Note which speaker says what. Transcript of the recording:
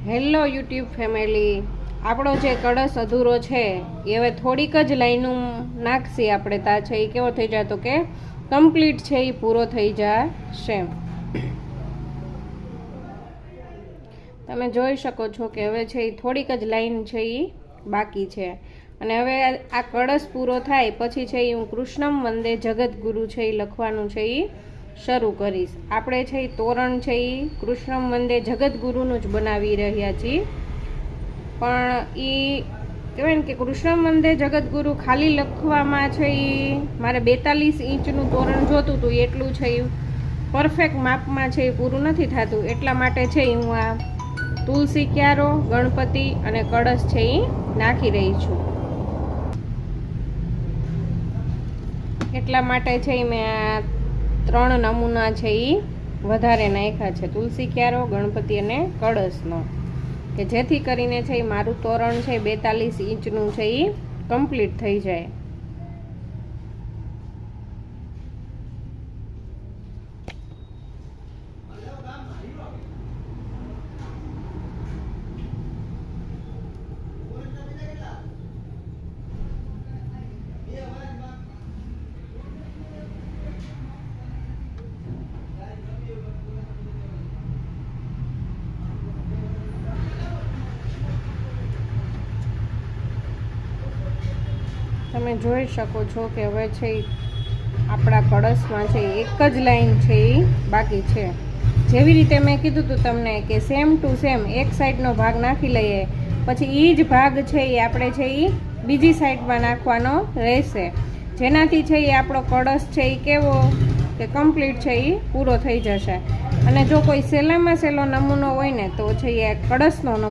Speaker 1: Hello YouTube family, આપણો જે કળશ અધૂરો છે એ હવે થોડીક જ લાઈનો નાખશી આપણે તા છે એ કેવો થઈ જાય તો કે કમ્પ્લીટ છે એ પૂરો થઈ જશે. તમે જોઈ શકો છો કે હવે છે એ થોડીક જ લાઈન છે એ બાકી છે. અને હવે આ કળશ પૂરો થાય પછી છે એ હું કૃષ્ણમ વંદે જગદગુરુ છે એ લખવાનું છે એ શરૂ કરીશ. આપણે છે એ તોરણ છે એ કૃષ્ણમ વંદે જગદગુરુનું જ બનાવી રહ્યા છીએ, પણ એ કહેવાય ને કે કૃષ્ણમ વંદે જગદગુરુ ખાલી લખવામાં છે એ મારે 42 ઇંચનું તોરણ જોતું હતું, એટલું છે એ પરફેક્ટ માપમાં છે એ પૂરું નથી થતું. એટલા માટે છે એ હું આ તુલસી ક્યારો, ગણપતિ અને કળશ છે એ નાખી રહી છું. એટલા માટે છે એ મેં આ 3 નમૂના છે એ વધારે નાખ્યા છે, તુલસી ક્યારો, ગણપતિ અને કળશનો, કે જેથી કરીને છે એ મારું તોરણ છે 42 ઇંચનું છે એ કમ્પ્લીટ થઈ જાય. તમે જોઈ શકો છો કે હવે છે આપણા કળશમાં છે એક જ લાઈન છે એ બાકી છે. જેવી રીતે મેં કીધું હતું તમને કે સેમ ટુ સેમ એક સાઈડનો ભાગ નાખી લઈએ, પછી એ જ ભાગ છે એ આપણે છે એ બીજી સાઈડમાં નાખવાનો રહેશે, જેનાથી છે એ આપણો કળશ છે એ કેવો કે કમ્પ્લીટ છે એ પૂરો થઈ જશે. અને જો કોઈ સહેલામાં સહેલો નમૂનો હોય ને તો છે એ કળશનો